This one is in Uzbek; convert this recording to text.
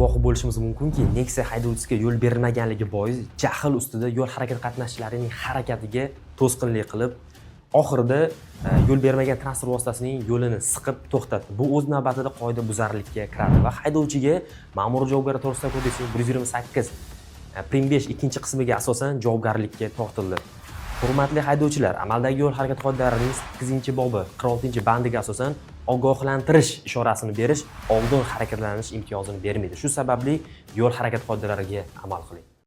guvohi bo'lishimiz mumkinki, Nexia haydovchisiga yo'l berilmaganligi bois jahl ustida yo'l harakati qatnashchilarining harakatiga to'sqinlik qilib, oxirida yo'l bermagan transport vositasining yo'lini siqib to'xtatdi. Bu o'z navbatida qoidabuzarlikka kiradi va haydovchiga Ma'muriy javobgarlik to'g'risida kodeksining 128 prim 5 ikkinchi qismiga asosan javobgarlikka tortildi. Hurmatli haydovchilar, amaldagi yo'l harakati qoidalarining 8-bobi 46-bandiga asosan ogohlantirish ishorasini berish oldin harakatlanish imtiyozini bermaydi. Shu sababli yo'l harakati qoidalariga amal qiling.